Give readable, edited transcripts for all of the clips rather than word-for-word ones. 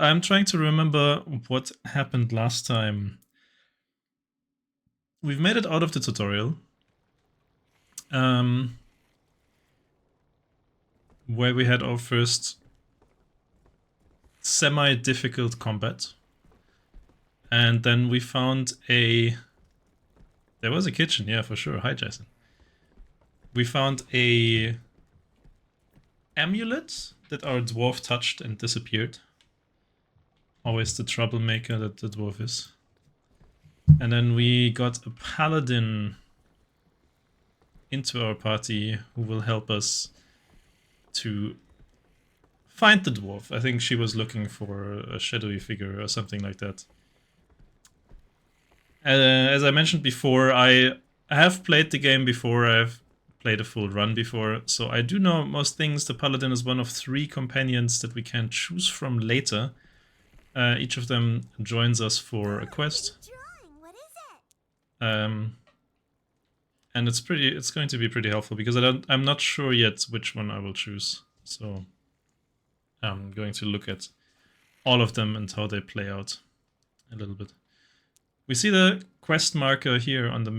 I'm trying to remember what happened last time. We've made it out of the tutorial. Where we had our first semi-difficult combat. And then we found a... There was a kitchen, yeah, for sure. Hi, Jason. We found a amulet that our dwarf touched and disappeared. Always the troublemaker that the dwarf is. And then we got a paladin into our party who will help us to find the dwarf. I think she was looking for a shadowy figure or something like that. As I mentioned before, I have played the game before. I've played a full run before, so I do know most things. The paladin is one of 3 companions that we can choose from later. Each of them joins us for a quest. And it's going to be pretty helpful because I'm not sure yet which one I will choose. So I'm going to look at all of them and how they play out a little bit. We see the quest marker here on the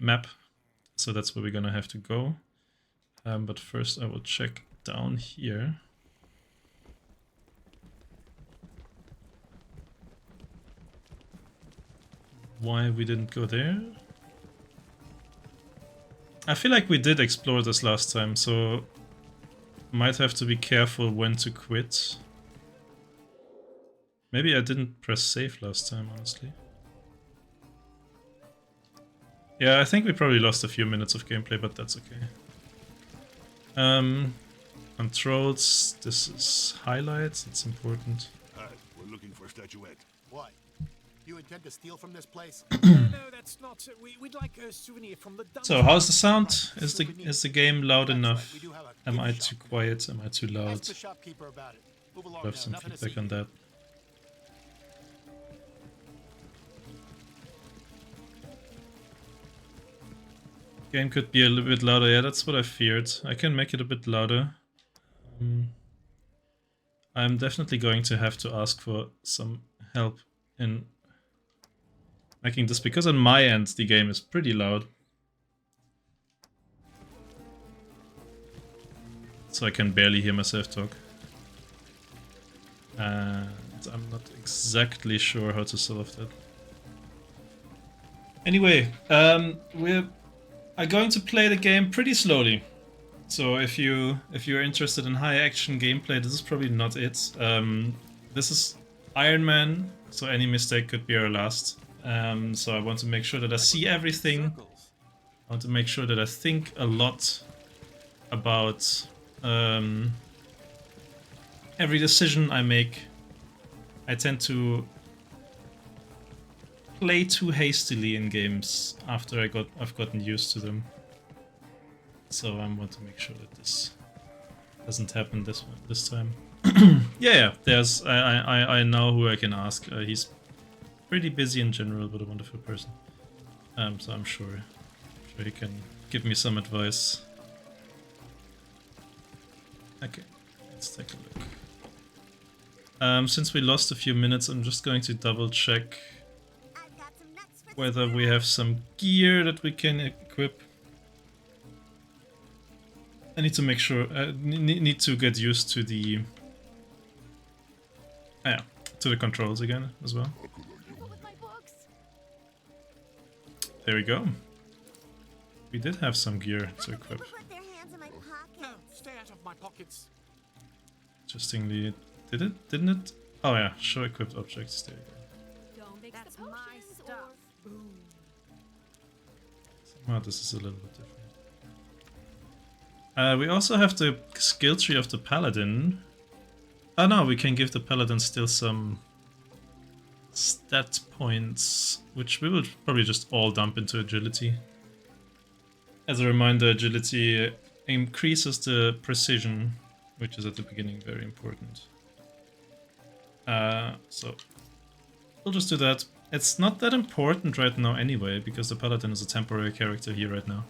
map, so that's where we're gonna have to go. But first I will check down here. Why we didn't go there? I feel like we did explore this last time, so might have to be careful when to quit. Maybe I didn't press save last time, honestly. Yeah, I think we probably lost a few minutes of gameplay, but that's okay. Controls, this is highlights, it's important. We're looking for a statuette. What? You intend to steal from this place? No, that's not. We'd like a souvenir from the dungeon. So, how's the sound? Is the game loud enough? Am I too quiet? Am I too loud? Ask the shopkeeper about it. Move along I have now. some Nothing to feedback see on here. that. Game could be a little bit louder. Yeah, that's what I feared. I can make it a bit louder. I'm definitely going to have to ask for some help in making this, because on my end the game is pretty loud. So I can barely hear myself talk. And I'm not exactly sure how to solve that. Anyway, we're going to play the game pretty slowly. So if you're interested in high action gameplay, this is probably not it. This is Ironman, so any mistake could be our last. So I want to make sure that I see everything. I want to make sure that I think a lot about every decision I make. I tend to play too hastily in games after I've gotten used to them. So I want to make sure that this doesn't happen this time. yeah, there's I know who I can ask. He's pretty busy in general, but a wonderful person. So I'm sure he can give me some advice. Okay, let's take a look. Since we lost a few minutes, I'm just going to double check whether we have some gear that we can equip. I need to make sure, need to get used to the controls again as well. There we go. We did have some gear to equip. No, stay out of my pockets. Interestingly, didn't it? Oh yeah, show equipped objects. There you go. That's my stuff. Somehow this is a little bit different. We also have the skill tree of the paladin. Oh no, we can give the paladin still some stat points, which we will probably just all dump into agility. As a reminder, agility increases the precision, which is at the beginning very important. So we'll just do that. It's not that important right now anyway, because the paladin is a temporary character here right now.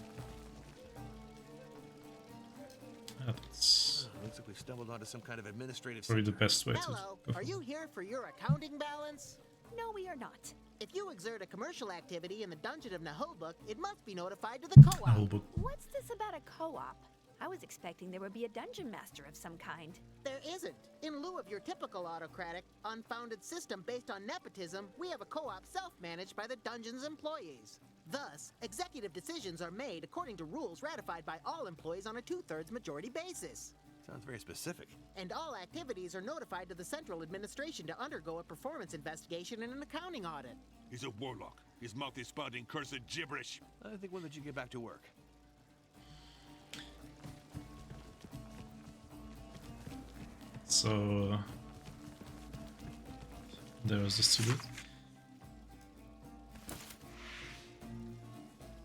Looks like we stumbled onto some kind of administrative Probably the secret. best way to Hello, go. are you here for your accounting balance? No, we are not. If you exert a commercial activity in the dungeon of Naheulbeuk, it must be notified to the co-op. Naheulbeuk. What's this about a co-op? I was expecting there would be a dungeon master of some kind. There isn't. In lieu of your typical autocratic, unfounded system based on nepotism, we have a co-op self-managed by the dungeon's employees. Thus, executive decisions are made according to rules ratified by all employees on a 2/3 majority basis. Sounds very specific. And all activities are notified to the central administration to undergo a performance investigation and an accounting audit. He's a warlock. His mouth is spouting cursed gibberish. I think we'll let you get back to work. So there was this to it.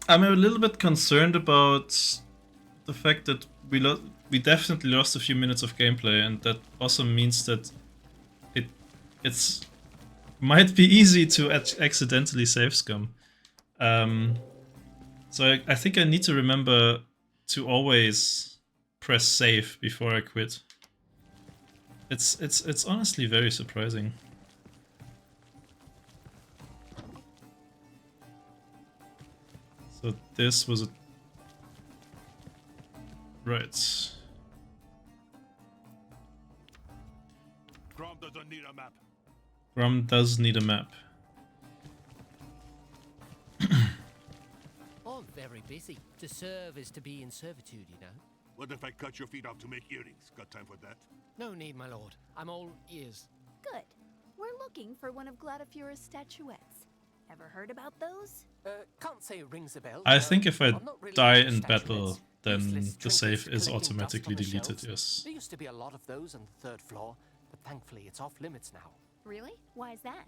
I'm a little bit concerned about the fact that we definitely lost a few minutes of gameplay, and that also means that it's might be easy to accidentally save scum. So I think I need to remember to always press save before I quit. It's honestly very surprising. So this was a right. Grom doesn't need a map. Grom does need a map. All very busy. To serve is to be in servitude, you know. What if I cut your feet off to make earrings? Got time for that? No need, my lord. I'm all ears. Good. We're looking for one of Gladifura's statuettes. Ever heard about those? Can't say it rings a bell. I think if I I'm not really die into in statuettes. battle, then Useless the save trinkets is collecting dust automatically on the deleted, shelves. yes. There used to be a lot of those on the 3rd floor, but thankfully it's off limits now. Really? Why is that?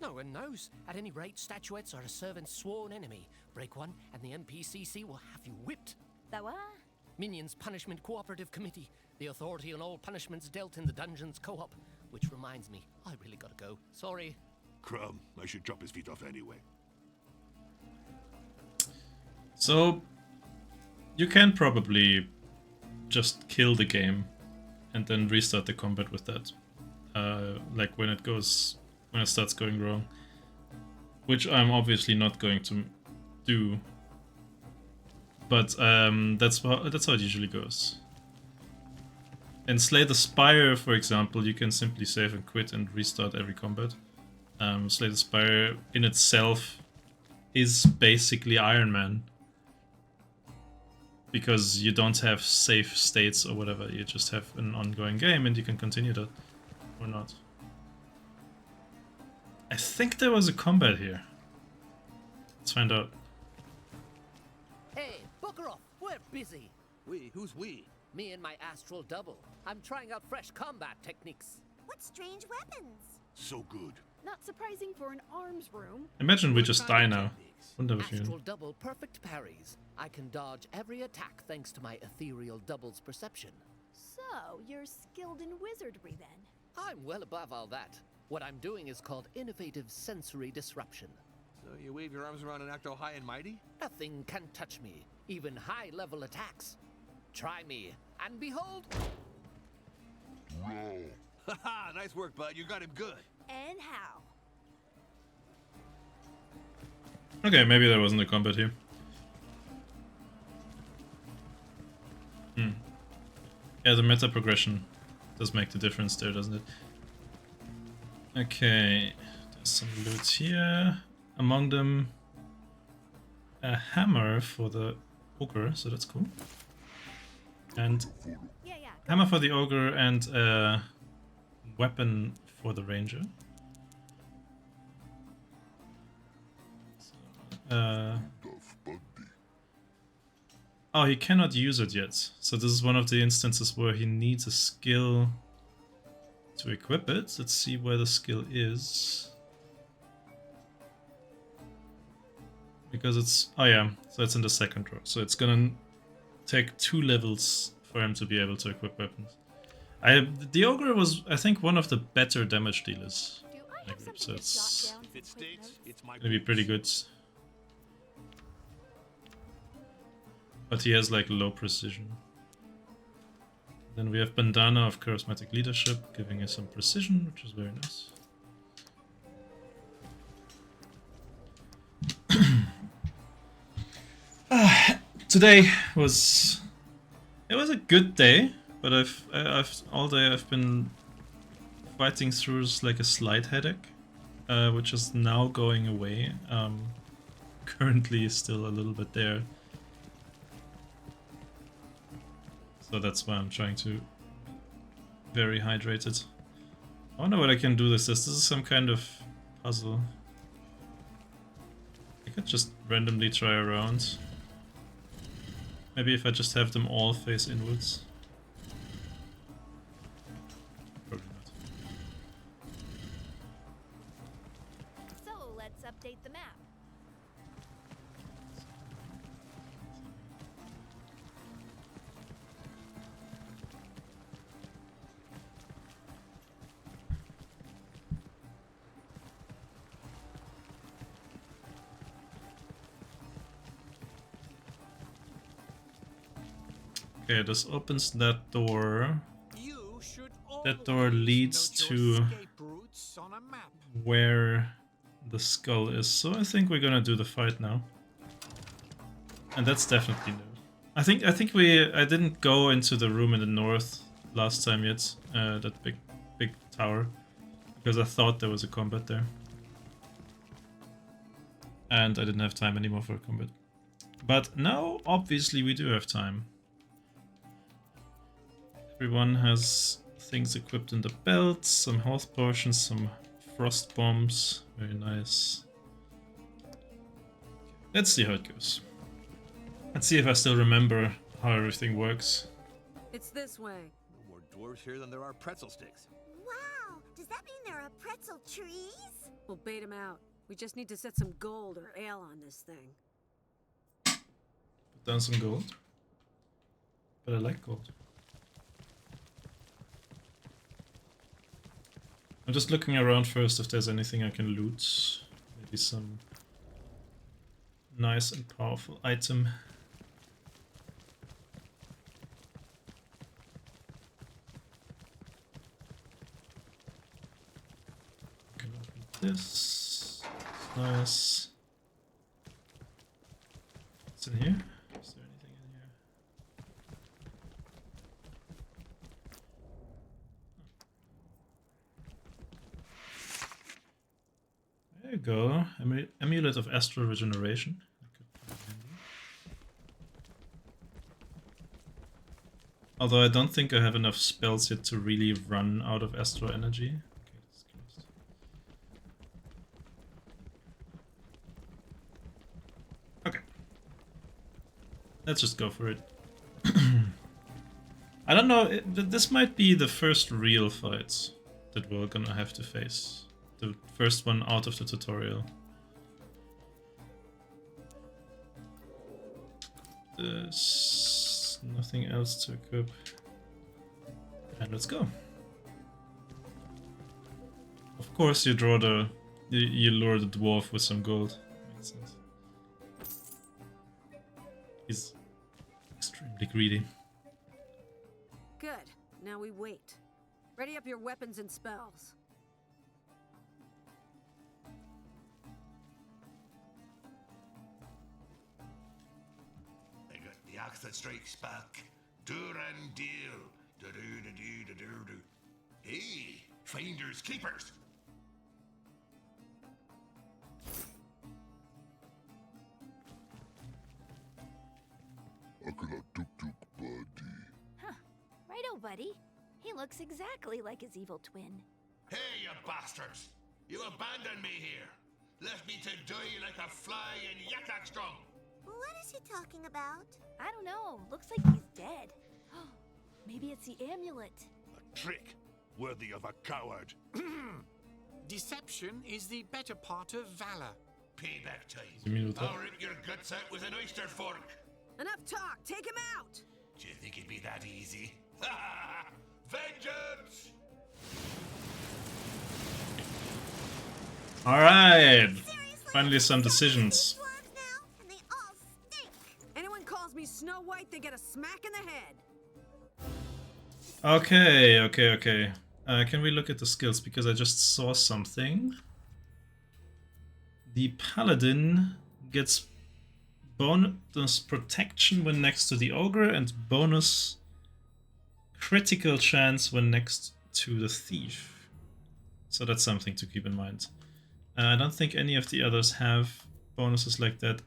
No one knows. At any rate, statuettes are a servant's sworn enemy. Break one, and the NPCC will have you whipped. The what? Minions Punishment Cooperative Committee, the authority on all punishments dealt in the Dungeons Co-op. Which reminds me, I really gotta go. Sorry. Crumb, I should chop his feet off anyway. So you can probably just kill the game and then restart the combat with that. Like when it starts going wrong. Which I'm obviously not going to do. But that's how it usually goes. In Slay the Spire, for example, you can simply save and quit and restart every combat. Slay the Spire in itself is basically Ironman. Because you don't have save states or whatever, you just have an ongoing game and you can continue that or not. I think there was a combat here. Let's find out. Hey, bugger off. We're busy. We? Who's we? Me and my astral double. I'm trying out fresh combat techniques. What strange weapons? So good. Not surprising for an arms room. Imagine we just die now. Wonder if Astral you... double perfect parries. I can dodge every attack thanks to my ethereal double's perception. So, you're skilled in wizardry then? I'm well above all that. What I'm doing is called innovative sensory disruption. So you wave your arms around and act all high and mighty? Nothing can touch me, even high-level attacks. Try me, and behold... Haha, nice work, bud. You got him good. And how? Okay, maybe there wasn't a combat here. Yeah, the meta progression does make the difference there, doesn't it? Okay, there's some loot here. Among them, a hammer for the ogre, so that's cool. And Yeah. hammer for the ogre and a weapon for the ranger. Oh, he cannot use it yet. So this is one of the instances where he needs a skill to equip it. Let's see where the skill is. Because it's... Oh yeah, so it's in the second row. So it's gonna take 2 levels for him to be able to equip weapons. The ogre was, I think, one of the better damage dealers. Do I in have the group, something so to it's jot down If it some quick states, notes? it's my gonna be pretty good. But he has like low precision. Then we have Bandana of Charismatic Leadership, giving us some precision, which is very nice. Today was a good day, but I've all day I've been fighting through like a slight headache, which is now going away. Currently still a little bit there, so that's why I'm trying to be very hydrated. I wonder what I can do with this. This is some kind of puzzle. I could just randomly try around. Maybe if I just have them all face inwards. Probably not. So let's update the map. Okay, this opens that door. You should That door always leads note your to escape routes on a map. where the skull is, so I think we're gonna do the fight now. And that's definitely new. I think I didn't go into the room in the north last time yet, that big tower, because I thought there was a combat there. And I didn't have time anymore for a combat. But now, obviously, we do have time. Everyone has things equipped in the belt, some health potions, some frost bombs. Very nice. Let's see how it goes. Let's see if I still remember how everything works. It's this way. No more dwarves here than there are pretzel sticks. Wow! Does that mean there are pretzel trees? We'll bait him out. We just need to set some gold or ale on this thing. Put down some gold. But I like gold. I'm just looking around first if there's anything I can loot. Maybe some nice and powerful item. Can open this. It's nice. What's in here? Is there anything in here? There you go. Amulet of Astral Regeneration. That could be handy. Although I don't think I have enough spells yet to really run out of Astral Energy. Okay, this is closed. Okay. Let's just go for it. I don't know, this might be the first real fight that we're gonna have to face. The first one out of the tutorial. There's nothing else to equip. And let's go. Of course you draw the... You lure the dwarf with some gold. Makes sense. He's extremely greedy. Good. Now we wait. Ready up your weapons and spells. I got the axe that strikes back. Durandil. Do-do-do-do-do-do-do. Hey, finders keepers. Huh. Righto, buddy. He looks exactly like his evil twin. Hey, you bastards! You abandoned me here. Left me to die like a fly in Yakakstrom. What is he talking about? I don't know. Looks like he's dead. Maybe it's the amulet. A trick worthy of a coward. Deception is the better part of valor. Payback time. You mean with that? I'll rip your guts out with an oyster fork. Enough talk! Take him out! Do you think it'd be that easy? Vengeance! Alright! Seriously? Finally some decisions. Dwarves now, and they all stink. Anyone calls me Snow White, they get a smack in the head. Okay. Can we look at the skills? Because I just saw something. The Paladin gets bonus protection when next to the Ogre and bonus critical chance when next to the Thief. So that's something to keep in mind. I don't think any of the others have bonuses like that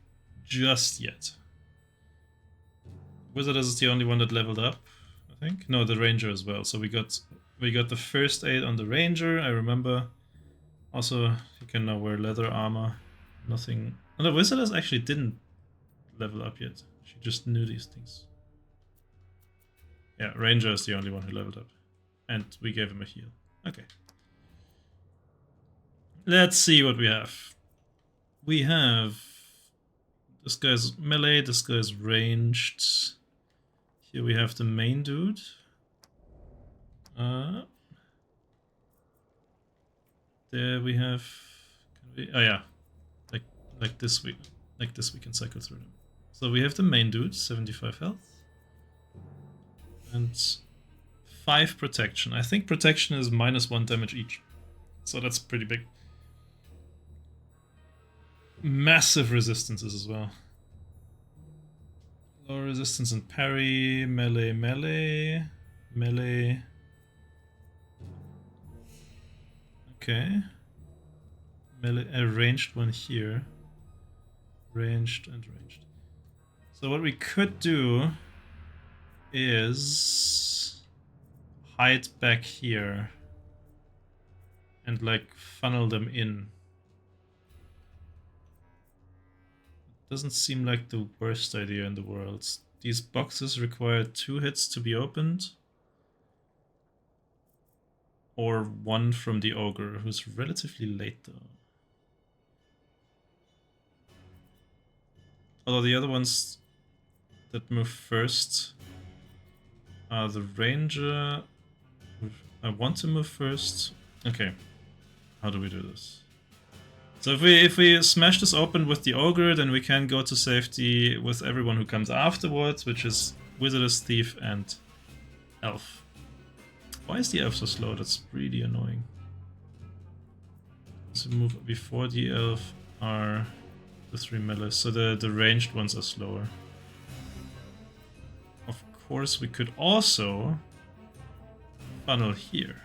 just yet. Wizard is the only one that leveled up, I think. No, the Ranger as well. So we got the first aid on the Ranger, I remember. Also, you can now wear leather armor. Nothing. Oh, the Wizard actually didn't level up yet. She just knew these things. Yeah, Ranger is the only one who leveled up. And we gave him a heal. Okay. Let's see what we have. We have... This guy's melee, this guy's ranged. Here we have the main dude. There we have... oh yeah. Like this we can cycle through them. So we have the main dude, 75 health. And 5 protection. I think protection is -1 damage each. So that's pretty big. Massive resistances as well. Low resistance and parry, melee. Okay. Melee, a ranged one here. Ranged and ranged. So what we could do is hide back here and like funnel them in. Doesn't seem like the worst idea in the world. These boxes require 2 hits to be opened. Or 1 from the Ogre, who's relatively late though. Although the other ones that move first are the Ranger. I want to move first. Okay, how do we do this? So if we smash this open with the Ogre, then we can go to safety with everyone who comes afterwards, which is Wizard, Thief, and Elf. Why is the Elf so slow? That's really annoying. So move before the Elf are the 3 melees, so the ranged ones are slower. Of course, we could also funnel here.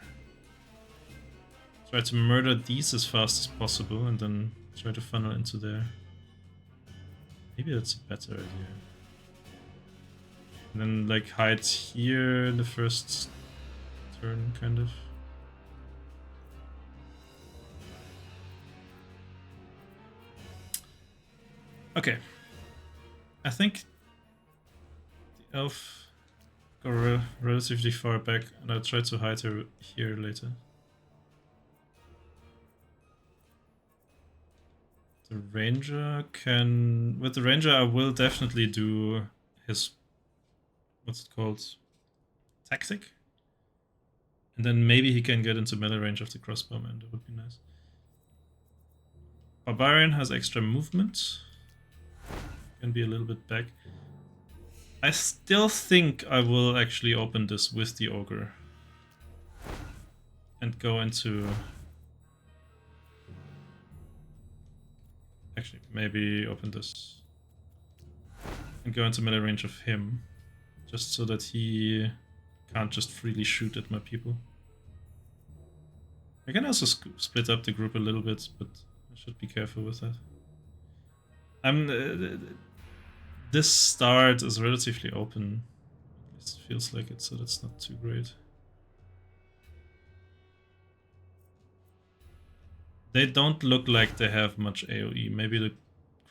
Try to murder these as fast as possible and then try to funnel into there. Maybe that's a better idea. And then like hide here in the first turn, kind of. Okay. I think the elf got relatively far back and I'll try to hide her here later. The Ranger can... With the Ranger I will definitely do his... What's it called? Tactic? And then maybe he can get into melee range of the crossbowman. That would be nice. Barbarian has extra movement. Can be a little bit back. I still think I will actually open this with the Ogre. And go into... Actually, maybe open this. And go into melee range of him. Just so that he can't just freely shoot at my people. I can also split up the group a little bit, but I should be careful with that. This start is relatively open. At least it feels like it, so that's not too great. They don't look like they have much AoE. Maybe the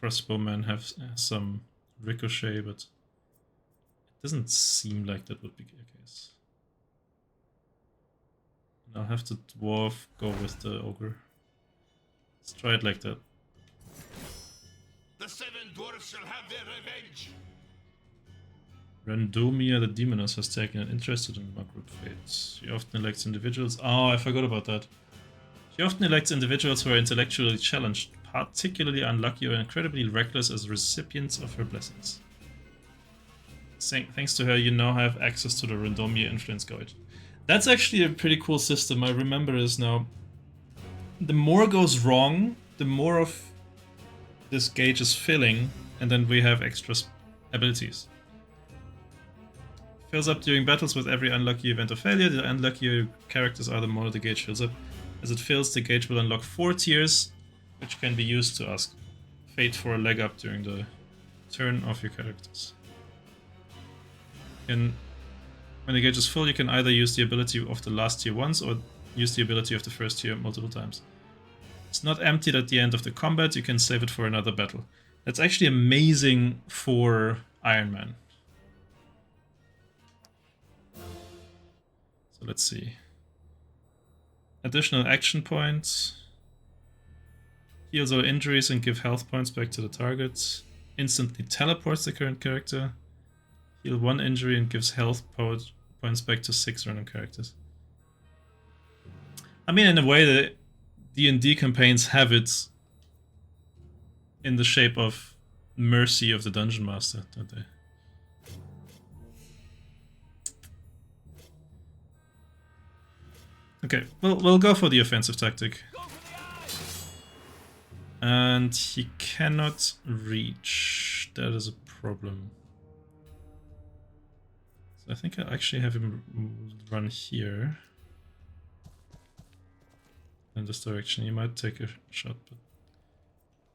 crossbowmen have some ricochet, but it doesn't seem like that would be the case. And I'll have the dwarf go with the ogre. Let's try it like that. The 7 dwarfs shall have their revenge. Randomia the Demoness has taken an interest in my group fates. She often elects individuals. Oh, I forgot about that. She often elects individuals who are intellectually challenged, particularly unlucky or incredibly reckless as recipients of her blessings. Thanks to her, you now have access to the Randomia Influence Guide. That's actually a pretty cool system. I remember this now. The more goes wrong, the more of this gauge is filling, and then we have extra abilities. Fills up during battles with every unlucky event or failure. The unlucky characters are, the more the gauge fills up. As it fills, the gauge will unlock 4 tiers, which can be used to ask Fate for a leg up during the turn of your characters. When the gauge is full, you can either use the ability of the last tier once or use the ability of the first tier multiple times. It's not emptied at the end of the combat, you can save it for another battle. That's actually amazing for Ironman. So let's see. Additional action points. Heals all injuries and give health points back to the target. Instantly teleports the current character. Heal 1 injury and gives health points back to 6 random characters. I mean, in a way, the D&D campaigns have it in the shape of mercy of the Dungeon Master, don't they? Okay, we'll go for the offensive tactic. And he cannot reach. That is a problem. So I think I'll actually have him run here. In this direction. He might take a shot, but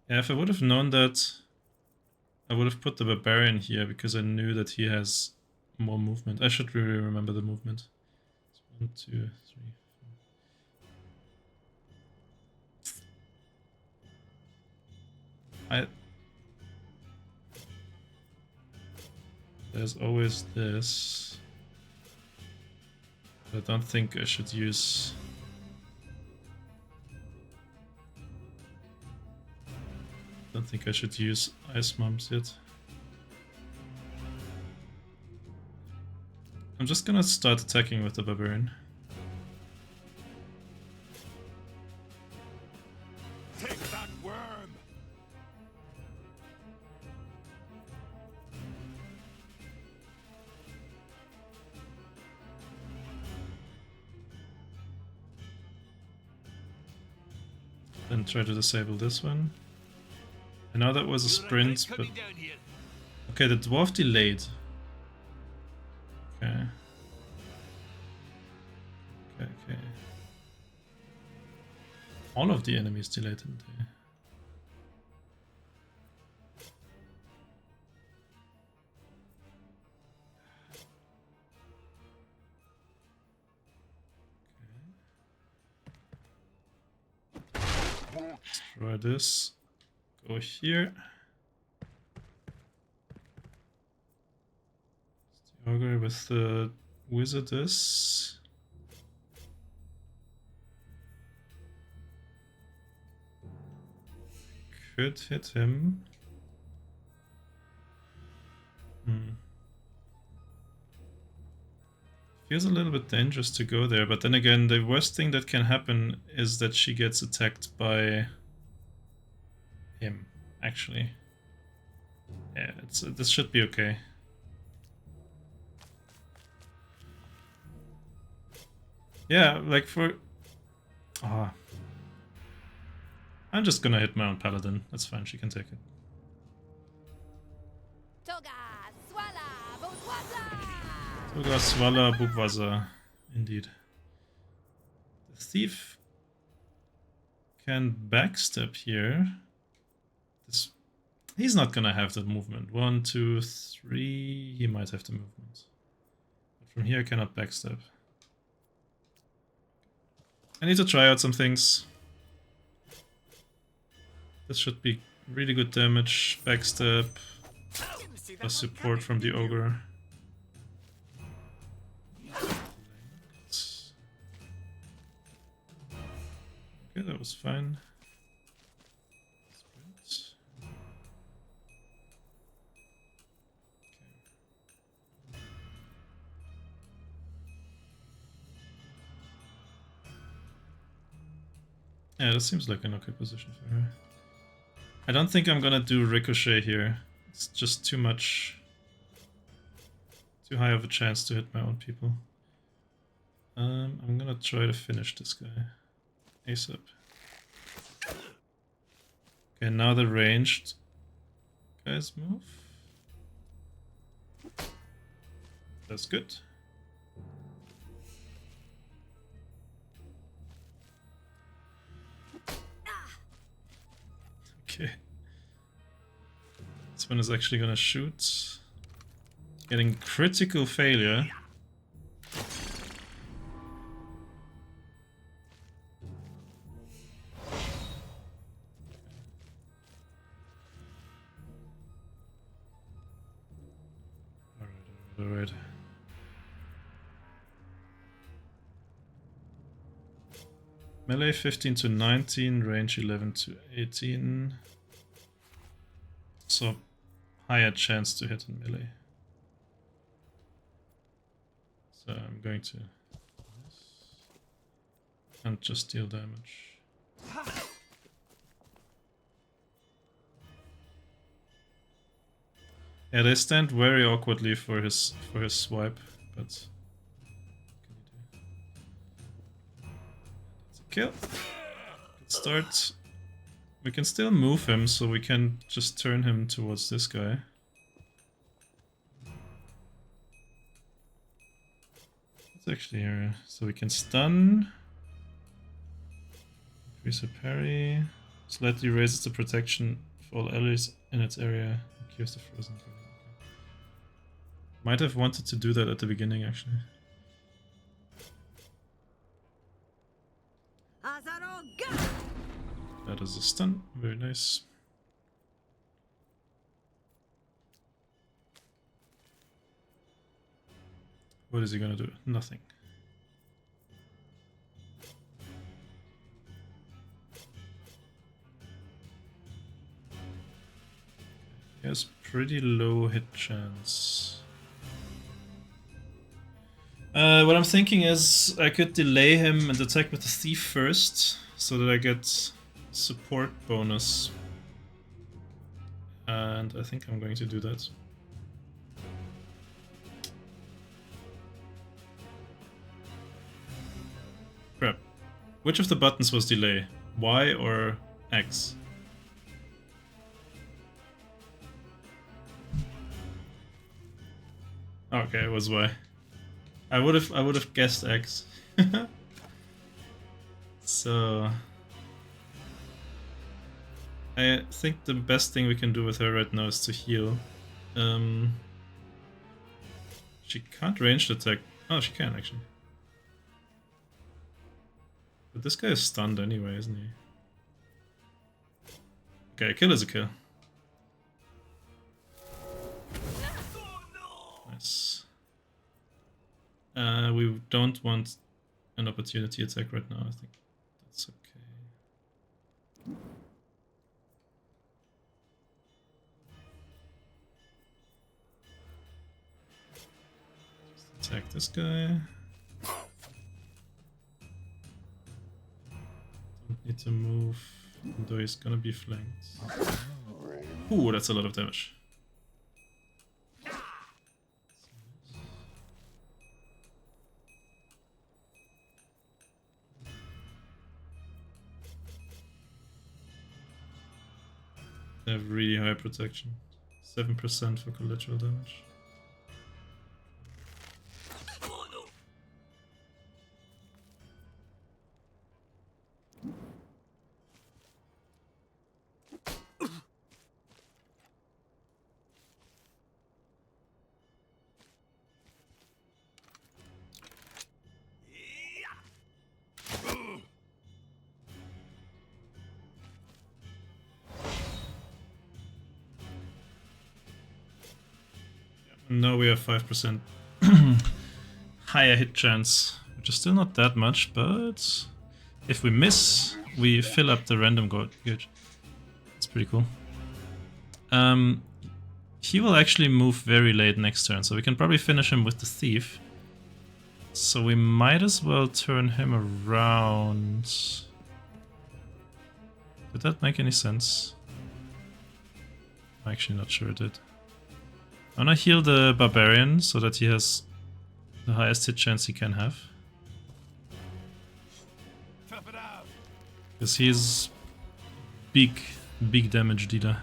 yeah, if I would have known that, I would have put the Barbarian here because I knew that he has more movement. I should really remember the movement. 1, 2, 3, 4. There's always this. But I don't think I should use. I don't think I should use Ice Mums yet. I'm just gonna start attacking with the Barbarian. Take that worm! Then try to disable this one. I know that was a sprint, but... Okay, the dwarf delayed. Okay. Okay. All of the enemies delayed, didn't they? Let's try this. Go here. The ogre with the wizardess. Could hit him. Feels a little bit dangerous to go there, but then again, the worst thing that can happen is that she gets attacked by him, actually. Yeah, this should be okay. Yeah, like for... I'm just gonna hit my own paladin. That's fine, she can take it. Toga, swala, butwaza! Toga, swala, bubwaza. Indeed. The thief can backstep here. He's not gonna have the movement. 1, 2, 3. He might have the movement. But from here I cannot backstep. I need to try out some things. This should be really good damage. Backstep. Plus support from the ogre. Okay, that was fine. Sprint. Yeah, that seems like an okay position for her. I don't think I'm gonna do Ricochet here. It's just too much... Too high of a chance to hit my own people. I'm gonna try to finish this guy ASAP. Okay, now the ranged guys move. That's good. Okay. This one is actually gonna shoot. Getting critical failure. Alright. Melee 15 to 19, range 11 to 18. So higher chance to hit in melee. So I'm going to and just deal damage. Yeah, they stand very awkwardly for his swipe, but what can you do? That's a kill. Good start. We can still move him, so we can just turn him towards this guy. It's actually here, so we can stun. Increase a parry. Slightly raises the protection for all allies in its area. Cures the frozen. Might have wanted to do that at the beginning, actually. That is a stun. Very nice. What is he gonna do? Nothing. He has pretty low hit chance. What I'm thinking is I could delay him and attack with the thief first, so that I get support bonus. And I think I'm going to do that. Crap. Which of the buttons was delay? Y or X? Okay, it was Y. I would have guessed X. So I think the best thing we can do with her right now is to heal. She can't ranged attack. Oh, she can actually. But this guy is stunned anyway, isn't he? Okay, a kill is a kill. Nice. We don't want an opportunity attack right now, I think that's okay. Just attack this guy. Don't need to move, although he's gonna be flanked. Ooh, that's a lot of damage. They have really high protection. 7% for collateral damage. Now we have 5% higher hit chance, which is still not that much, but if we miss, we fill up the random gauge. It's pretty cool. He will actually move very late next turn, so we can probably finish him with the thief. So we might as well turn him around. Did that make any sense? I'm actually not sure it did. I'm gonna heal the barbarian so that he has the highest hit chance he can have. Because he's big damage dealer.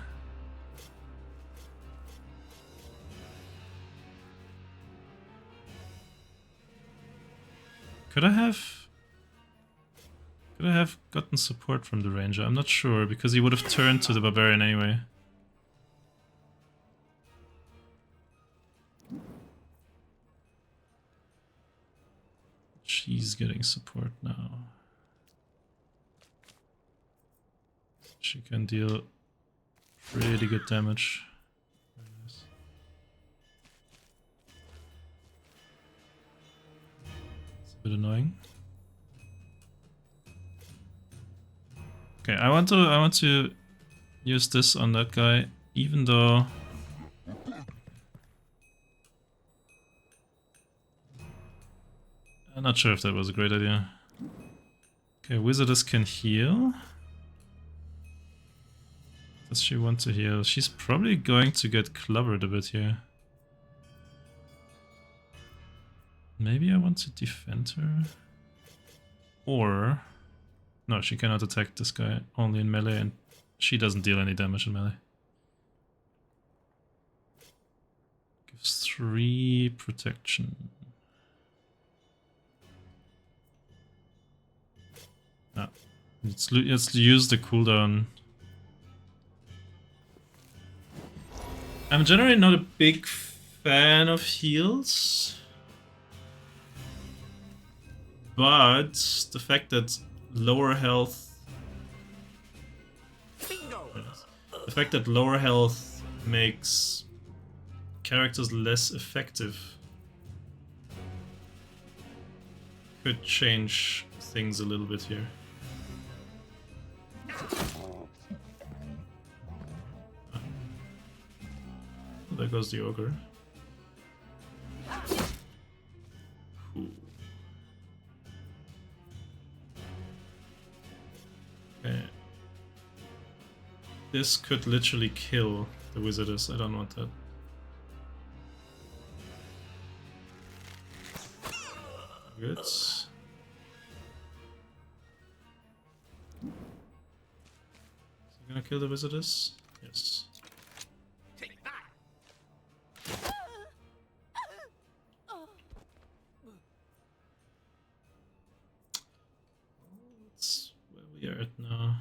Could I have gotten support from the ranger? I'm not sure, because he would have turned to the barbarian anyway. She's getting support now. She can deal pretty good damage. Very nice. It's a bit annoying. Okay, I want to use this on that guy, even though I'm not sure if that was a great idea. Okay, Wizardess can heal. Does she want to heal? She's probably going to get clobbered a bit here. Maybe I want to defend her? Or... no, she cannot attack this guy, only in melee, and she doesn't deal any damage in melee. Gives 3 protection. Ah, let's use the cooldown. I'm generally not a big fan of heals, but the fact that lower health makes characters less effective could change things a little bit here. There goes the ogre. Ooh. Okay. This could literally kill the wizardess. I don't want that. Good. Is he gonna kill the wizardess? Yes. That's where we are at now.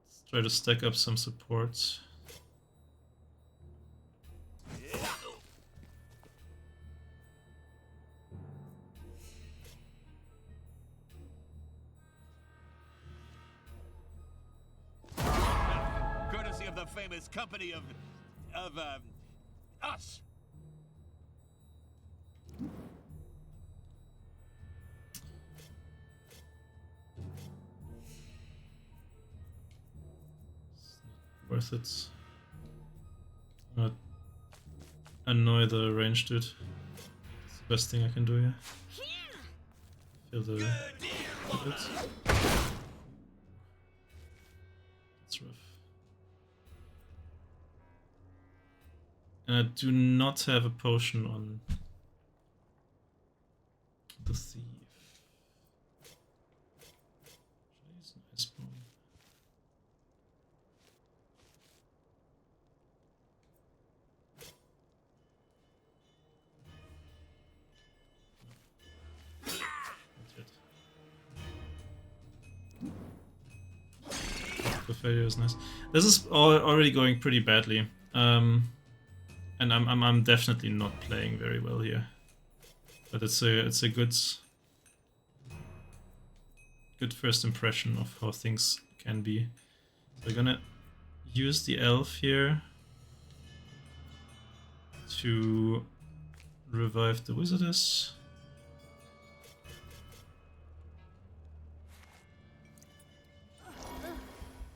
Let's try to stack up some supports. Courtesy of the famous company of us. Worth it. Not annoy the range dude. It's the best thing I can do here. Feel the bit. That's rough. And I do not have a potion on the thief. Jeez, nice bone. The failure is nice. This is already going pretty badly, and I'm definitely not playing very well here. But it's a good first impression of how things can be. So we're gonna use the elf here to revive the wizardess.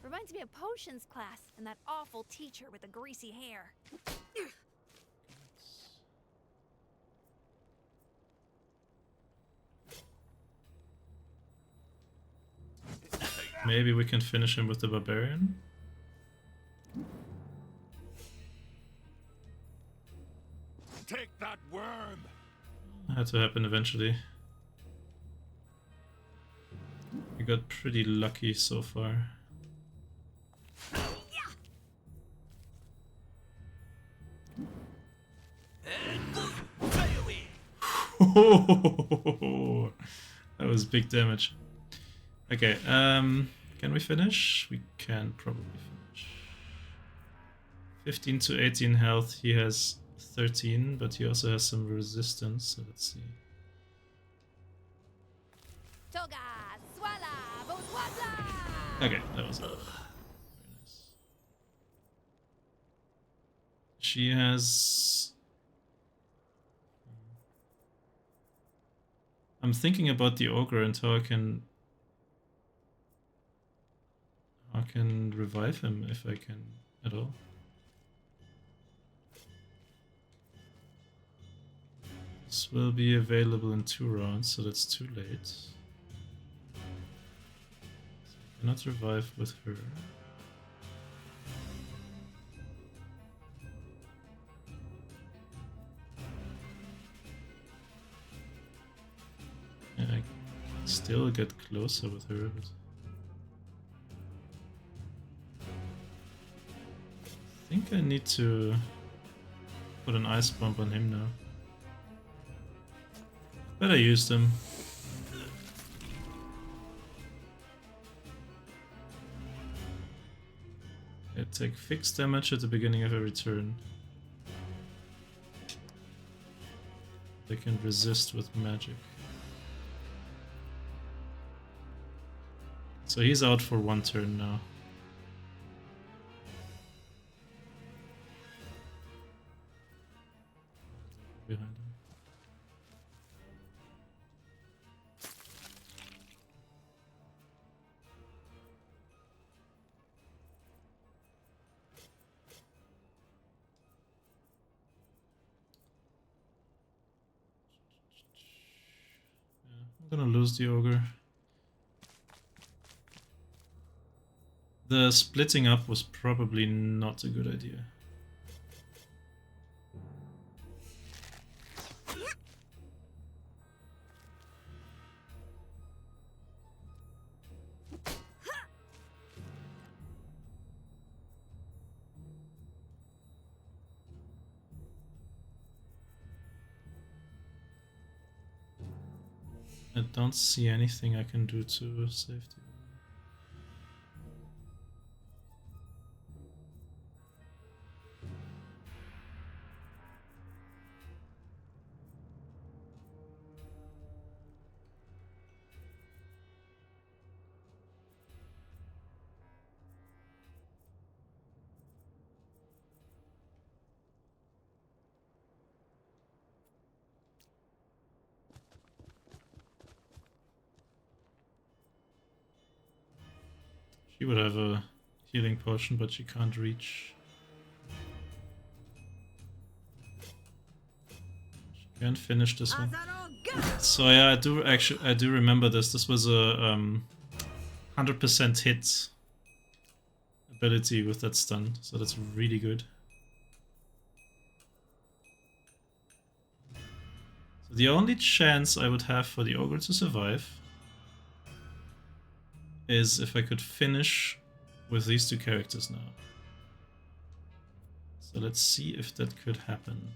Reminds me of potions class and that awful teacher with the greasy hair. Maybe we can finish him with the barbarian. Take that worm. Had to happen eventually. We got pretty lucky so far. That was big damage. Okay, can we finish? We can probably finish. 15 to 18 health, he has 13, but he also has some resistance, so let's see. Toga, swala, bozwabla! Okay, that was it. Very nice. She has... I'm thinking about the ogre and how I can revive him if I can at all. This will be available in 2 rounds, so that's too late. So I cannot revive with her. Yeah, I can still get closer with her, but I think I need to put an ice bomb on him now. Better use them. I take fixed damage at the beginning of every turn. They can resist with magic. So he's out for 1 turn now. Behind him. I'm gonna lose the ogre. The splitting up was probably not a good idea. I don't see anything I can do to save the ogre. She would have a healing potion, but she can't reach. She can't finish this one. So yeah, I do remember this. This was a 100% hit ability with that stun, so that's really good. So the only chance I would have for the ogre to survive is if I could finish with these 2 characters now. So let's see if that could happen.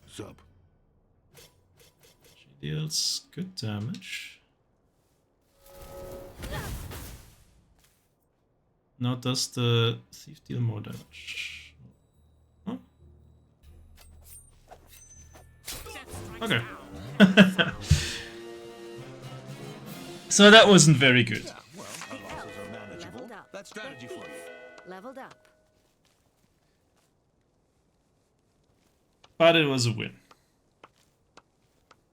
Sup? She deals good damage. Now does the thief deal more damage? Huh? Okay. So that wasn't very good. Well, our losses are manageable. Leveled up. That's strategy for you. Leveled up. But it was a win.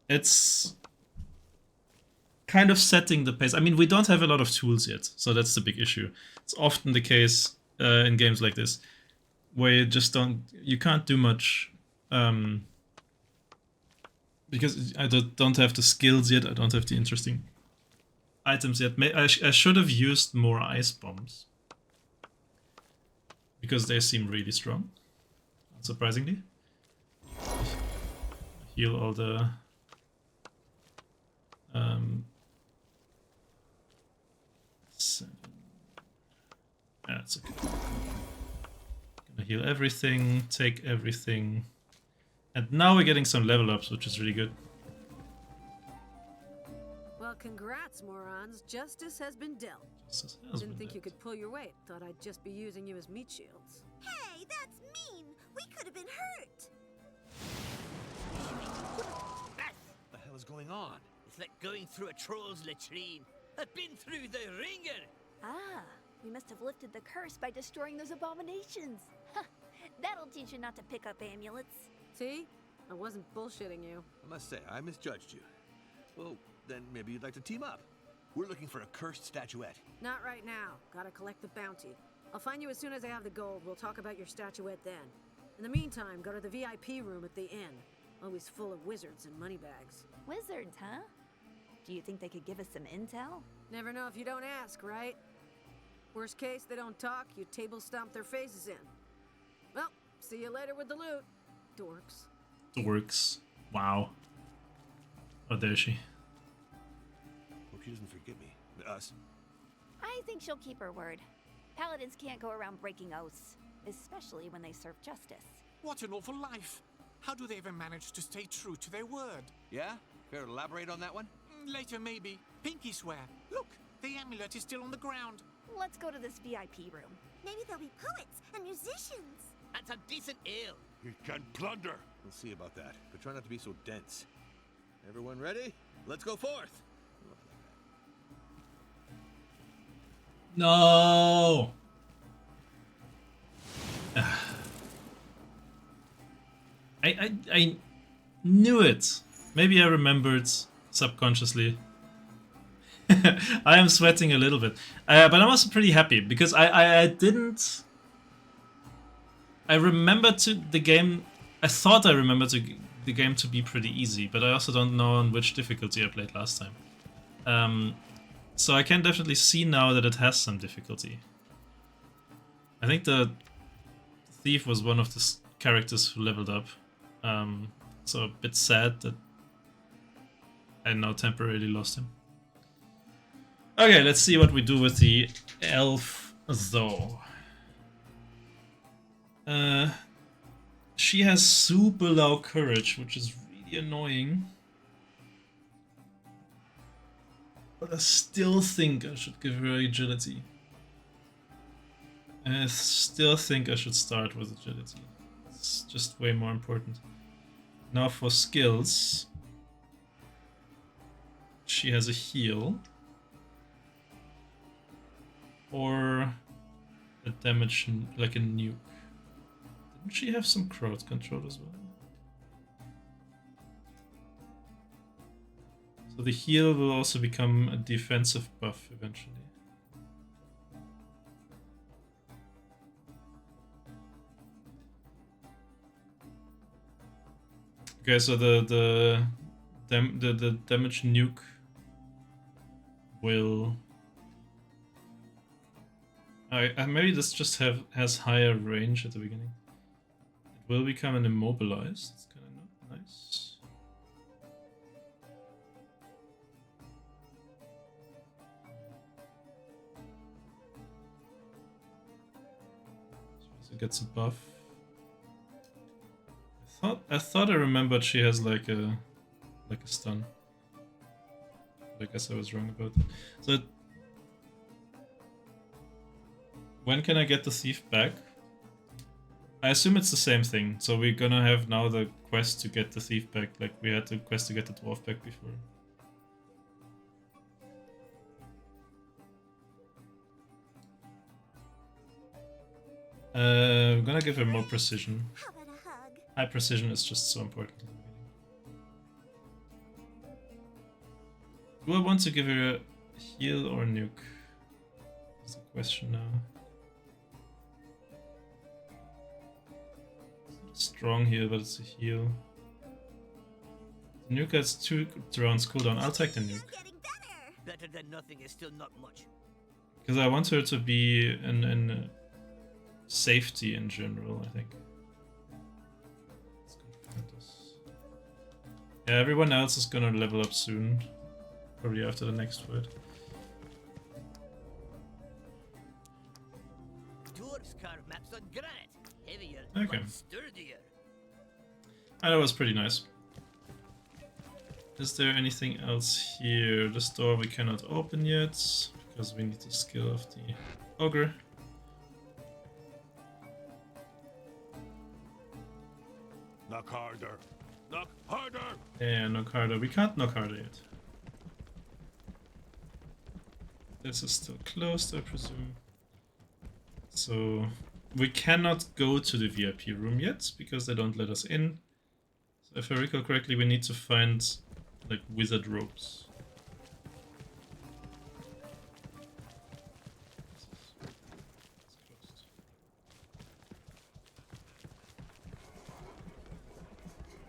It's kind of setting the pace. I mean, we don't have a lot of tools yet, so that's the big issue. It's often the case in games like this, where you can't do much, because I don't have the skills yet, I don't have the interesting items yet. I should have used more ice bombs, because they seem really strong, unsurprisingly. Heal all the That's okay. Gonna heal everything, take everything. And now we're getting some level ups, which is really good. Well, congrats, morons. Justice has been dealt. Didn't think you could pull your weight. Thought I'd just be using you as meat shields. Hey, that's mean. We could have been hurt. What the hell is going on? It's like going through a troll's latrine. I've been through the ringer. Ah, we must have lifted the curse by destroying those abominations. Huh, that'll teach you not to pick up amulets. See? I wasn't bullshitting you. I must say, I misjudged you. Well, then maybe you'd like to team up. We're looking for a cursed statuette. Not right now. Gotta collect the bounty. I'll find you as soon as I have the gold. We'll talk about your statuette then. In the meantime, go to the VIP room at the inn. Always full of wizards and moneybags. Wizards, huh? Do you think they could give us some intel? Never know if you don't ask, right? Worst case, they don't talk, you table stomp their faces in. Well, see you later with the loot, dorks. Dorks. Wow. Oh, there is she. Hope she doesn't forget me. Us. I think she'll keep her word. Paladins can't go around breaking oaths, especially when they serve justice. What an awful life. How do they ever manage to stay true to their word? Yeah? Care to elaborate on that one? Later, maybe. Pinky swear. Look, the amulet is still on the ground. Let's go to this VIP room. Maybe there'll be poets and musicians. And some decent ale. We can plunder. We'll see about that, but try not to be so dense. Everyone ready? Let's go forth! No. I knew it. Maybe I remembered subconsciously. I am sweating a little bit, but I'm also pretty happy because I didn't. I remembered the game. I thought I remembered the game to be pretty easy, but I also don't know on which difficulty I played last time. So I can definitely see now that it has some difficulty. I think the thief was one of the characters who leveled up. So a bit sad that I now temporarily lost him. Okay, let's see what we do with the elf though. She has super low courage, which is really annoying. But I still think I should give her agility. And I still think I should start with agility. It's just way more important. Now for skills. She has a heal. Or a damage, like a nuke. Didn't she have some crowd control as well? So the heal will also become a defensive buff eventually. Okay, so the damage nuke will. Maybe this just has higher range at the beginning. It will become an immobilized. It's kind of nice. So it gets a buff. I thought I remembered she has like a stun. But I guess I was wrong about that. So when can I get the thief back? I assume it's the same thing. So we're gonna have now the quest to get the thief back, like we had the quest to get the dwarf back before. I'm gonna give her more precision. How about a hug? High precision is just so important. Do I want to give her a heal or nuke? That's the question now. Strong heal, but it's a heal. The nuke has 2 rounds cooldown. I'll take the nuke. Better than nothing is still not much. Because I want her to be in safety in general, I think. Let's confirm this. Yeah, everyone else is gonna level up soon. Probably after the next fight. orcs carve maps on granite. Heavier, Okay. but sturdier. Ah, that was pretty nice. Is there anything else here? This door we cannot open yet, because we need the skill of the ogre. Knock harder. Knock harder! Yeah, knock harder. We can't knock harder yet. This is still closed, I presume. So we cannot go to the VIP room yet, because they don't let us in. So if I recall correctly, we need to find like wizard ropes.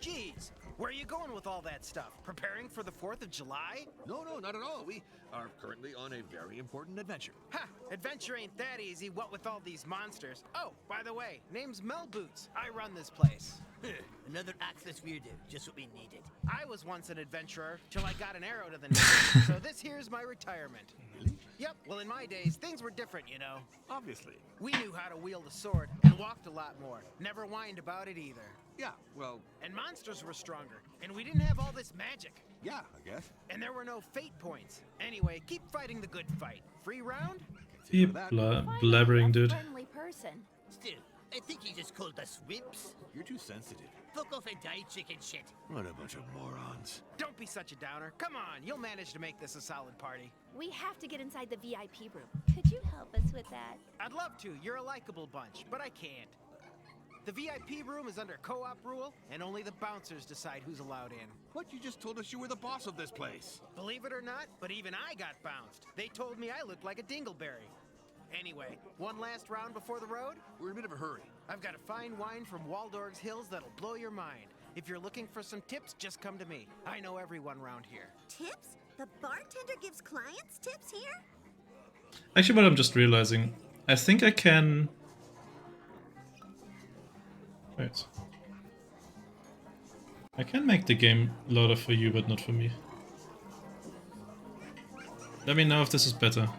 Jeez, where are you going with all that stuff? Preparing for the 4th of July? No, not at all. We are currently on a very important adventure. Ha! Adventure ain't that easy, what with all these monsters. Oh, by the way, name's Mel Boots. I run this place. Another axeless weirdo, just what we needed. I was once an adventurer, till I got an arrow to the neck. So this here's my retirement. Really? Yep, well in my days, things were different, you know. Obviously. We knew how to wield a sword, and walked a lot more. Never whined about it either. Yeah, well, And monsters were stronger, and we didn't have all this magic. yeah, I guess. And there were no fate points. Anyway, keep fighting the good fight. Free round? Keep blabbering, dude. Friendly person. Still, I think he just called us wimps. You're too sensitive. Fuck off and die, chicken shit. What a bunch of morons. Don't be such a downer. Come on, you'll manage to make this a solid party. We have to get inside the VIP room. Could you help us with that? I'd love to. You're a likable bunch, but I can't. The VIP room is under co-op rule, and only the bouncers decide who's allowed in. What? You just told us you were the boss of this place. Believe it or not, but even I got bounced. They told me I looked like a dingleberry. Anyway, one last round before the road? We're in a bit of a hurry. I've got a fine wine from Waldorg's Hills that'll blow your mind. If you're looking for some tips, just come to me. I know everyone around here. Tips? The bartender gives clients tips here? Actually, what I'm just realizing, I think I can... Wait. I can make the game louder for you, but not for me. Let me know if this is better.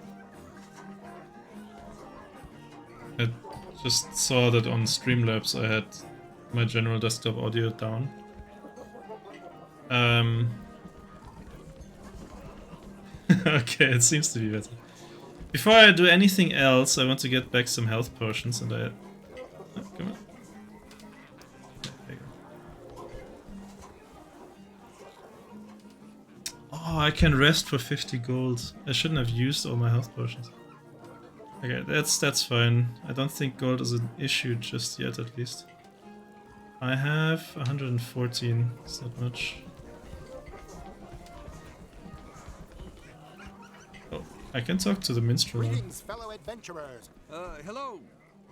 I just saw that on Streamlabs I had my general desktop audio down. Okay, it seems to be better. Before I do anything else, I want to get back some health potions, and I... Oh, come on. There you go. Oh, I can rest for 50 gold. I shouldn't have used all my health potions. Okay, that's fine. I don't think gold is an issue just yet, at least. I have 114. It's not much. Oh, I can talk to the minstrel. Greetings, fellow adventurers. Hello,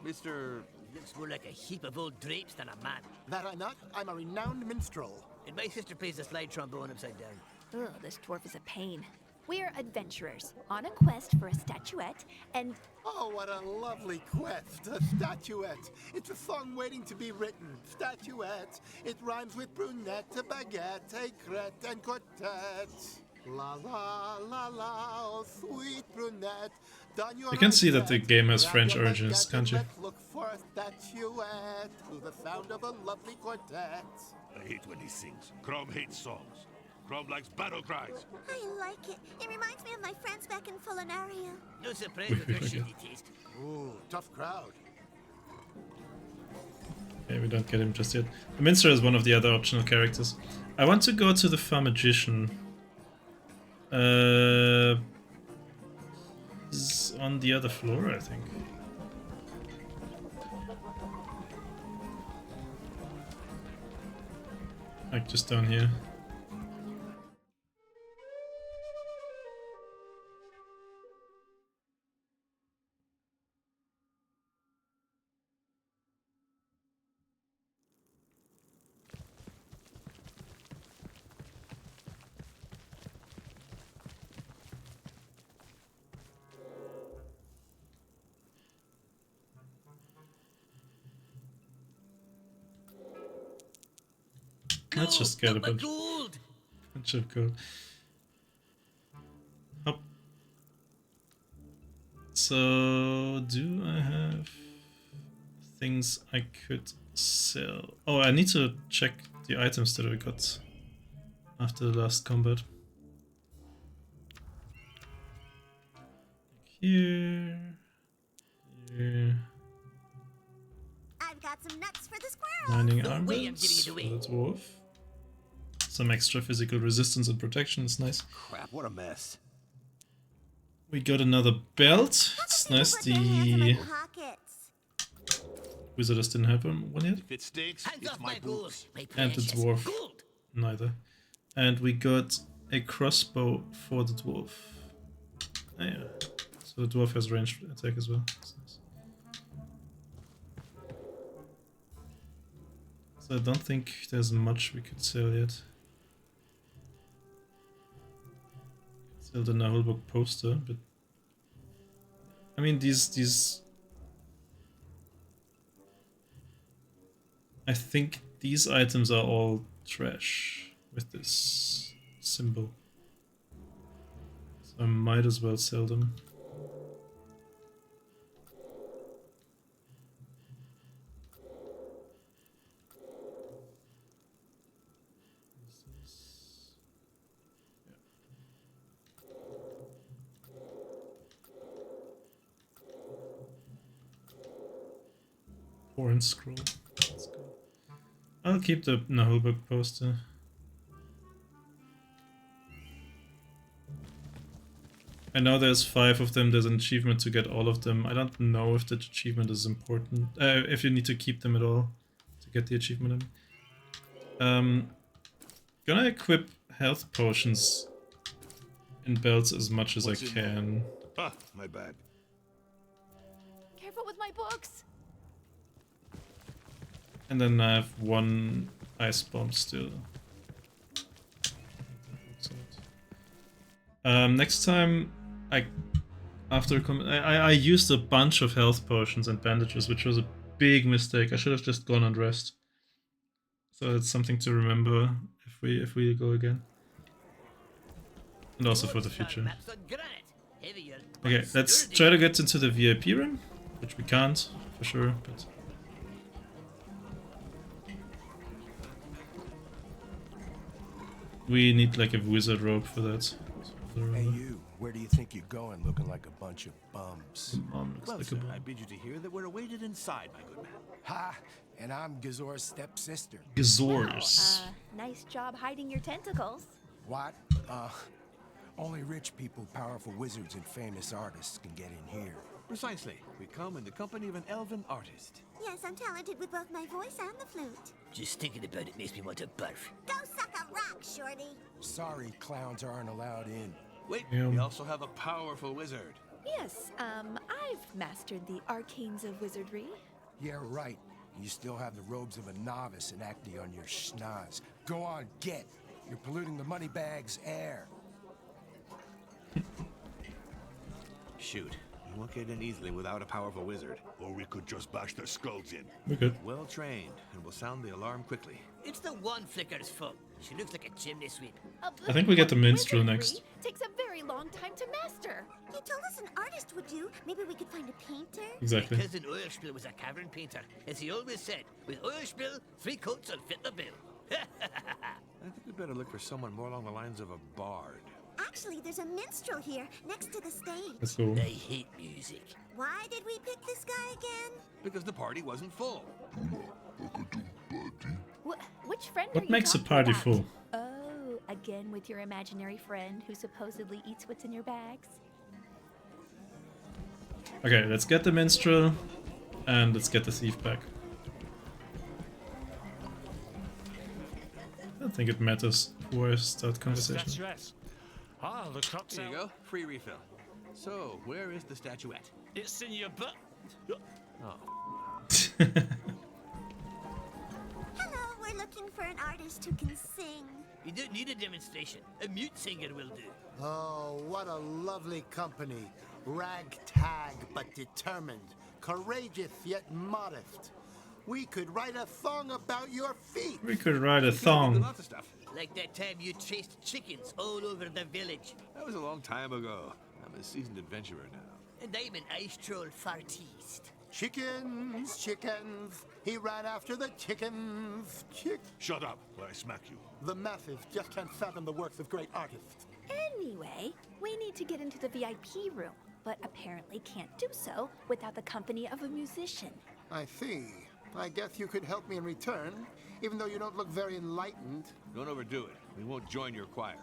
Mr. Looks more like a heap of old drapes than a man. That I'm not. I'm a renowned minstrel. And my sister plays the slide trombone upside down. Ugh, this dwarf is a pain. We're adventurers on a quest for a statuette, and Oh, what a lovely quest. A statuette. It's a song waiting to be written. Statuette. It rhymes with brunette, a baguette, a crête, and quartet. La la la la, oh sweet brunette. You can see that the game has French origins, can't you? Look for a statuette to the sound of a lovely quartet. I hate when he sings. Crom hates songs. Crom likes battle cries. I like it. It reminds me of my friends back in Fulanaria. No surprise with your shitty taste. Ooh, tough crowd. Okay, we don't get him just yet. The minstrel is one of the other optional characters. I want to go to the Far Magician. Is on the other floor, I think. Like just down here. Let's just get a bunch of gold. Hop. So, do I have... things I could sell. Oh, I need to check the items that we got after the last combat. Here. I've got some nuts for the squirrel. Mining armbands for the dwarf. Some extra physical resistance and protection is nice. Crap, what a mess. We got another belt. It's nice. The wizardess didn't have one yet. If it stinks, it's my boots. And the dwarf. Neither. And we got a crossbow for the dwarf. Oh, yeah. So the dwarf has ranged attack as well. That's nice. So I don't think there's much we could sell yet. Sell the Naheulbeuk poster, but I mean these I think these items are all trash with this symbol. So I might as well sell them. Horn scroll. Let's go. I'll keep the Naheulbeuk poster. I know there's 5 of them, there's an achievement to get all of them. I don't know if that achievement is important, if you need to keep them at all to get the achievement. Gonna equip health potions in belts as much as I can. Ah, my bad. Careful with my books. And then I have 1 ice bomb still. Next time, I used a bunch of health potions and bandages, which was a big mistake. I should have just gone and rest. So it's something to remember if we go again. And also for the future. Okay, let's try to get into the VIP room, which we can't for sure, but we need like a wizard robe for that. Hey you, where do you think you're going looking like a bunch of bums? Well, sir, I bid you to hear that we're awaited inside, my good man. Ha! And I'm Gzor's stepsister. Gzors. Nice job hiding your tentacles. What? Only rich people, powerful wizards, and famous artists can get in here. Precisely. We come in the company of an elven artist. Yes, I'm talented with both my voice and the flute. Just thinking about it makes me want to barf. Go suck a rock, Shorty. Sorry, clowns aren't allowed in. Wait, we also have a powerful wizard. Yes, I've mastered the arcanes of wizardry. Yeah, right. You still have the robes of a novice and acting on your schnoz. Go on, get. You're polluting the Moneybag's air. Shoot. We won't get in easily without a powerful wizard. Or we could just bash their skulls in. We're good. Well trained, and we'll sound the alarm quickly. It's the one Flicker's fault. She looks like a chimney sweep. I think we get the minstrel next. Takes a very long time to master. You told us an artist would do. Maybe we could find a painter? Exactly. My cousin Oilspill was a cavern painter. As he always said, with Oilspill, 3 coats will fit the bill. I think we better look for someone more along the lines of a bard. Actually, there's a minstrel here, next to the stage. Let's go. I hate music. Why did we pick this guy again? Because the party wasn't full. Which friend What are you makes a talking party about? full? Oh, again with your imaginary friend who supposedly eats what's in your bags? Okay, let's get the minstrel and let's get the thief back. I don't think it matters who I start conversation. Statuette. Ah, the cocktail. There you go, free refill. So, where is the statuette? It's in your butt. Oh. Hello, we're looking for an artist who can sing. You don't need a demonstration. A mute singer will do. Oh, what a lovely company. Ragtag but determined. Courageous yet modest. We could write a song about your feet. We could write a song. Lots of stuff. Like that time you chased chickens all over the village. That was a long time ago. I'm a seasoned adventurer now. And I'm an ice troll fartiste. Chickens, chickens. He ran after the chickens. Shut up, or I smack you. The masses just can't fathom the works of great artists. Anyway, we need to get into the VIP room, but apparently can't do so without the company of a musician. I see. I guess you could help me in return, even though you don't look very enlightened. Don't overdo it. We won't join your choir.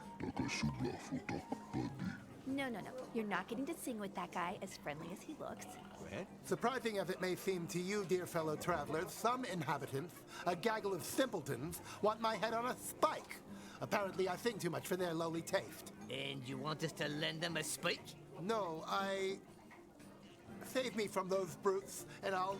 No. You're not getting to sing with that guy, as friendly as he looks. Go ahead. Surprising as it may seem to you, dear fellow travelers, some inhabitants, a gaggle of simpletons, want my head on a spike. Apparently I sing too much for their lowly taste. And you want us to lend them a spike? No, Save me from those brutes, and I'll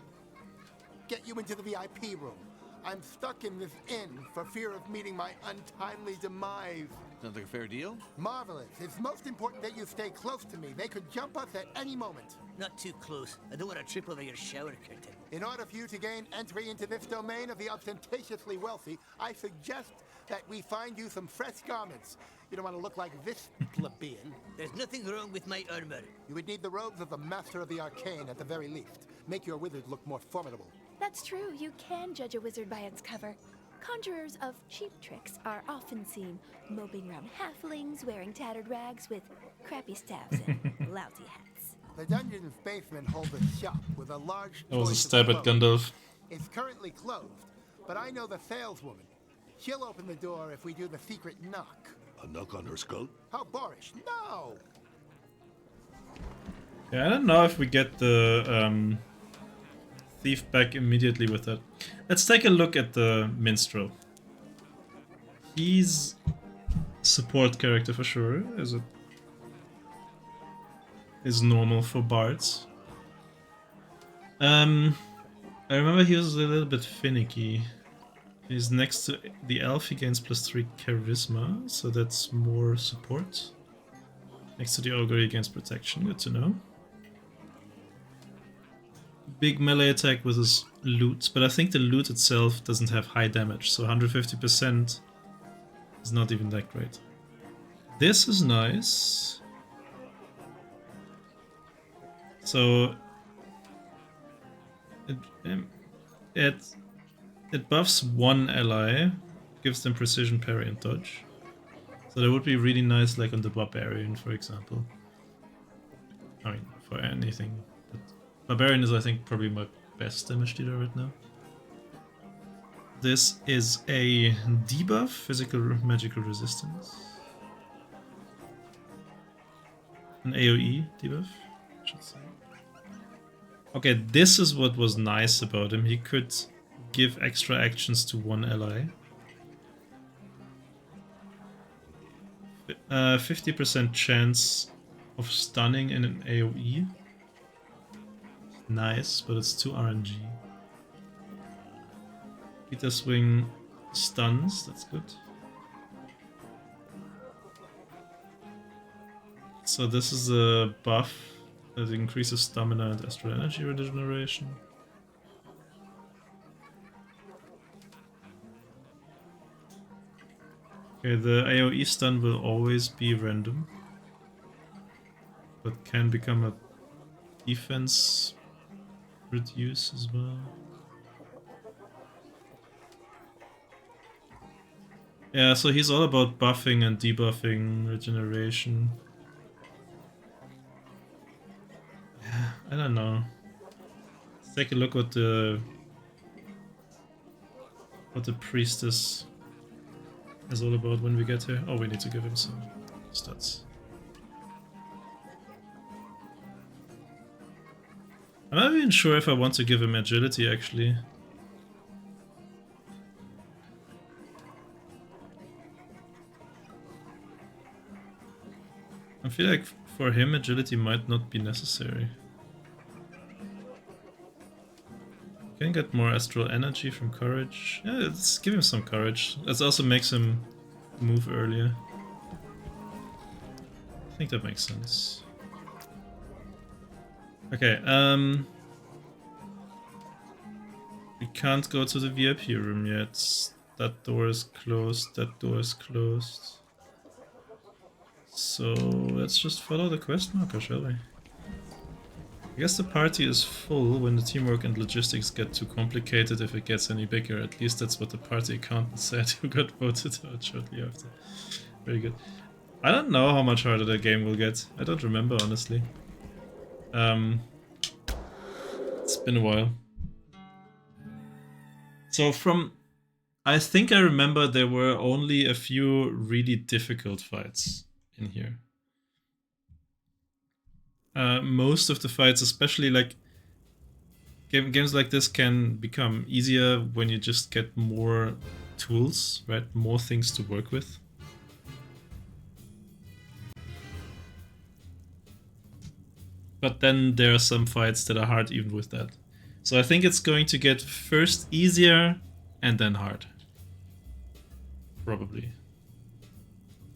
get you into the VIP room. I'm stuck in this inn for fear of meeting my untimely demise. Sounds like a fair deal. Marvelous. It's most important that you stay close to me. They could jump us at any moment. Not too close. I don't want to trip over your shower curtain. In order for you to gain entry into this domain of the ostentatiously wealthy, I suggest that we find you some fresh garments. You don't want to look like this plebeian. There's nothing wrong with my armor. You would need the robes of the Master of the Arcane at the very least. Make your wizard look more formidable. That's true, you can judge a wizard by its cover. Conjurers of cheap tricks are often seen moping around halflings, wearing tattered rags with crappy staffs and lousy hats. The dungeon's basement holds a shop with a large That was a choice stab of at clothes. Gandalf. It's currently closed, but I know the saleswoman. She'll open the door if we do the secret knock. A knock on her skull? How boorish. No! Yeah, I don't know if we get the thief back immediately with that. Let's take a look at the minstrel. He's a support character for sure, as it is normal for bards. I remember he was a little bit finicky. He's next to the elf, he gains +3 charisma, so that's more support. Next to the ogre, he gains protection, good to know. Big melee attack with his loot, but I think the loot itself doesn't have high damage, so 150% is not even that great. This is nice. So it buffs one ally, gives them precision, parry, and dodge. So that would be really nice, like on the barbarian, for example. I mean, for anything. But barbarian is, I think, probably my best damage dealer right now. This is a debuff, physical magical resistance. An AoE debuff, I should say. Okay, this is what was nice about him. He could give extra actions to one ally. 50% chance of stunning in an AoE. Nice, but it's 2 RNG. Peter Swing stuns, that's good. So this is a buff that increases stamina and astral energy regeneration. Okay, the AoE stun will always be random, but can become a defense reduce as well. Yeah, so he's all about buffing and debuffing regeneration. Yeah, I don't know. Let's take a look what the priestess is all about when we get here. Oh, we need to give him some stats. I'm not even sure if I want to give him agility, actually. I feel like for him agility might not be necessary. Can get more astral energy from courage. Yeah, let's give him some courage. That also makes him move earlier. I think that makes sense. Okay, we can't go to the VIP room yet. That door is closed, that door is closed. So let's just follow the quest marker, shall we? I guess the party is full when the teamwork and logistics get too complicated if it gets any bigger. At least that's what the party accountant said who got voted out shortly after. Very good. I don't know how much harder the game will get. I don't remember, honestly. It's been a while. So I think I remember there were only a few really difficult fights in here. Most of the fights, especially like games like this, can become easier when you just get more tools, right? More things to work with. But then there are some fights that are hard even with that. So I think it's going to get first easier and then hard. Probably.